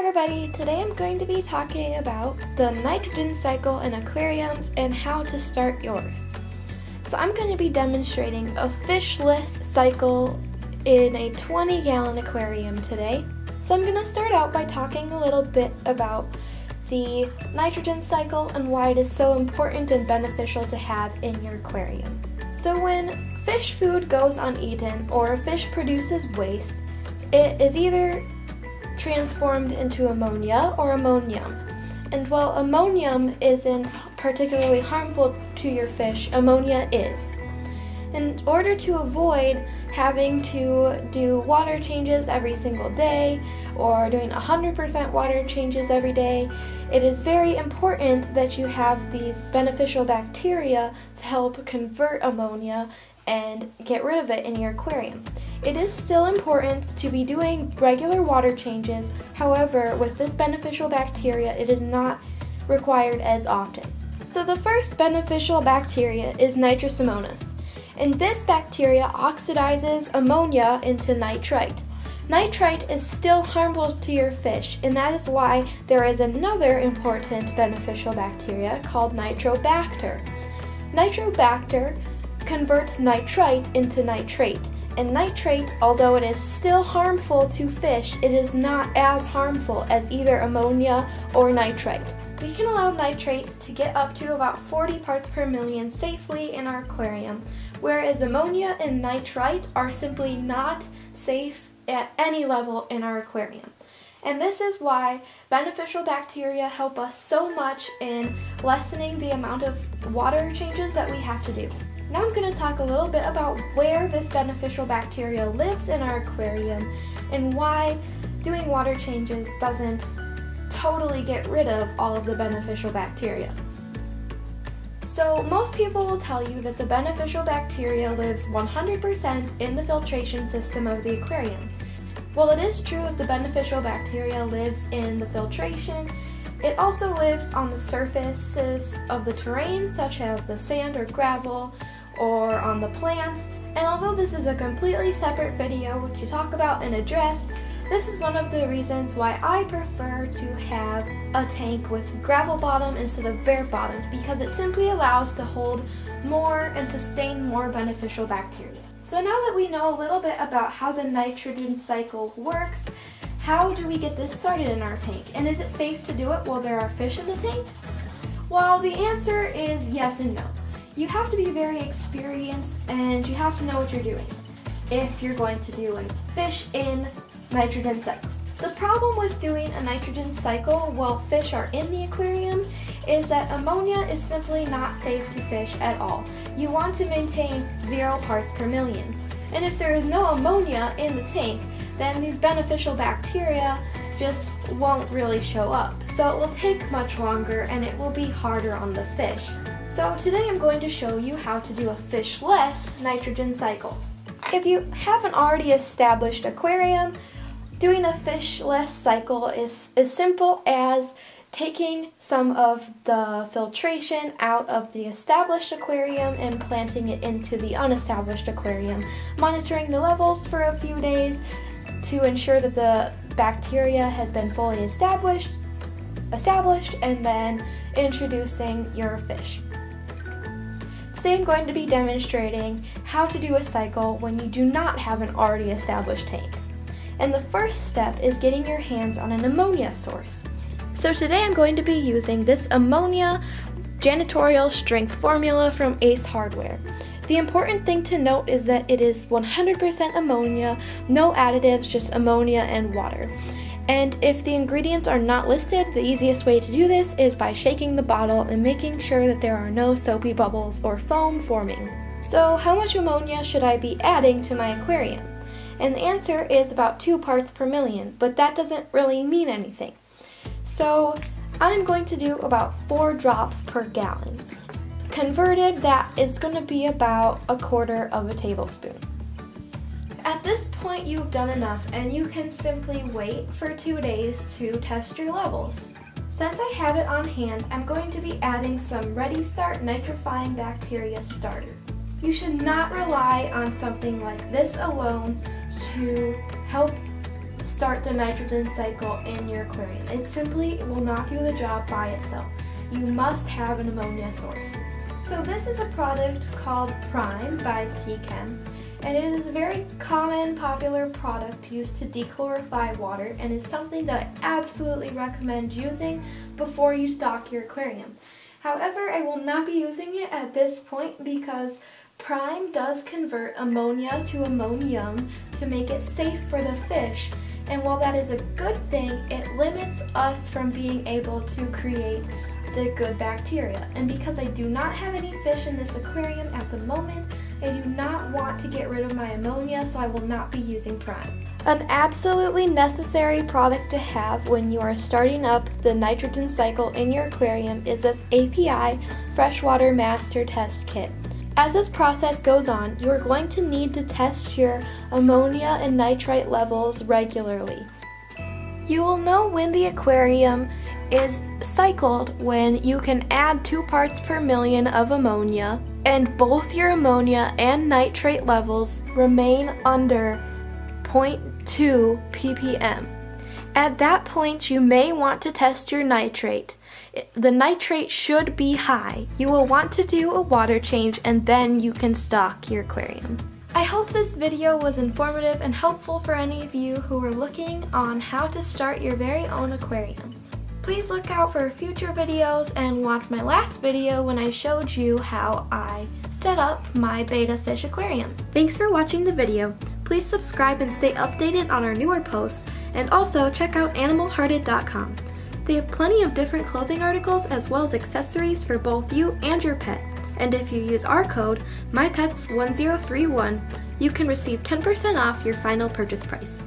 everybody, today I'm going to be talking about the nitrogen cycle in aquariums and how to start yours. So I'm going to be demonstrating a fishless cycle in a 20-gallon aquarium today. So I'm going to start out by talking a little bit about the nitrogen cycle and why it is so important and beneficial to have in your aquarium. So when fish food goes uneaten or a fish produces waste, it is either transformed into ammonia or ammonium. And while ammonium isn't particularly harmful to your fish, ammonia is. In order to avoid having to do water changes every single day or doing 100% water changes every day, it is very important that you have these beneficial bacteria to help convert ammonia and get rid of it in your aquarium. It is still important to be doing regular water changes, however, with this beneficial bacteria, it is not required as often. So the first beneficial bacteria is Nitrosomonas, and this bacteria oxidizes ammonia into nitrite. Nitrite is still harmful to your fish, and that is why there is another important beneficial bacteria called Nitrobacter. Nitrobacter converts nitrite into nitrate. And nitrate, although it is still harmful to fish, it is not as harmful as either ammonia or nitrite. We can allow nitrate to get up to about 40 parts per million safely in our aquarium, whereas ammonia and nitrite are simply not safe at any level in our aquarium. And this is why beneficial bacteria help us so much in lessening the amount of water changes that we have to do. Now I'm going to talk a little bit about where this beneficial bacteria lives in our aquarium and why doing water changes doesn't totally get rid of all of the beneficial bacteria. So most people will tell you that the beneficial bacteria lives 100% in the filtration system of the aquarium. While it is true that the beneficial bacteria lives in the filtration, it also lives on the surfaces of the terrain, such as the sand or gravel, or on the plants. And although this is a completely separate video to talk about and address, this is one of the reasons why I prefer to have a tank with gravel bottom instead of bare bottom, because it simply allows to hold more and sustain more beneficial bacteria. So now that we know a little bit about how the nitrogen cycle works, how do we get this started in our tank? And is it safe to do it while there are fish in the tank? Well, the answer is yes and no. You have to be very experienced and you have to know what you're doing if you're going to do a fish in nitrogen cycle. The problem with doing a nitrogen cycle while fish are in the aquarium is that ammonia is simply not safe to fish at all. You want to maintain 0 parts per million. And if there is no ammonia in the tank, then these beneficial bacteria just won't really show up. So it will take much longer and it will be harder on the fish. So today I'm going to show you how to do a fishless nitrogen cycle. If you have an already established aquarium, doing a fishless cycle is as simple as taking some of the filtration out of the established aquarium and planting it into the unestablished aquarium, monitoring the levels for a few days to ensure that the bacteria has been fully established, and then introducing your fish. Today I'm going to be demonstrating how to do a cycle when you do not have an already established tank. And the first step is getting your hands on an ammonia source. So today I'm going to be using this ammonia janitorial strength formula from Ace Hardware. The important thing to note is that it is 100% ammonia, no additives, just ammonia and water. And if the ingredients are not listed, the easiest way to do this is by shaking the bottle and making sure that there are no soapy bubbles or foam forming. So how much ammonia should I be adding to my aquarium? And the answer is about 2 parts per million, but that doesn't really mean anything. So I'm going to do about 4 drops per gallon. Converted, that is going to be about 1/4 tablespoon. At this point, you've done enough and you can simply wait for 2 days to test your levels. Since I have it on hand, I'm going to be adding some Ready Start nitrifying bacteria starter. You should not rely on something like this alone to help start the nitrogen cycle in your aquarium. It simply will not do the job by itself. You must have an ammonia source. So this is a product called Prime by Seachem, and it is a very common, popular product used to dechlorify water and is something that I absolutely recommend using before you stock your aquarium. However, I will not be using it at this point because Prime does convert ammonia to ammonium to make it safe for the fish, and while that is a good thing, it limits us from being able to create the good bacteria. And because I do not have any fish in this aquarium at the moment, I do not want to get rid of my ammonia, so I will not be using Prime. An absolutely necessary product to have when you are starting up the nitrogen cycle in your aquarium is this API Freshwater Master Test Kit. As this process goes on, you are going to need to test your ammonia and nitrite levels regularly. You will know when the aquarium is cycled when you can add 2 parts per million of ammonia and both your ammonia and nitrate levels remain under 0.2 ppm. At that point, you may want to test your nitrate. The nitrate should be high. You will want to do a water change and then you can stock your aquarium. I hope this video was informative and helpful for any of you who are looking on how to start your very own aquarium. Please look out for future videos and watch my last video when I showed you how I set up my betta fish aquariums. Thanks for watching the video. Please subscribe and stay updated on our newer posts, and also check out animalhearted.com. They have plenty of different clothing articles as well as accessories for both you and your pet. And if you use our code, MyPets1031, you can receive 10% off your final purchase price.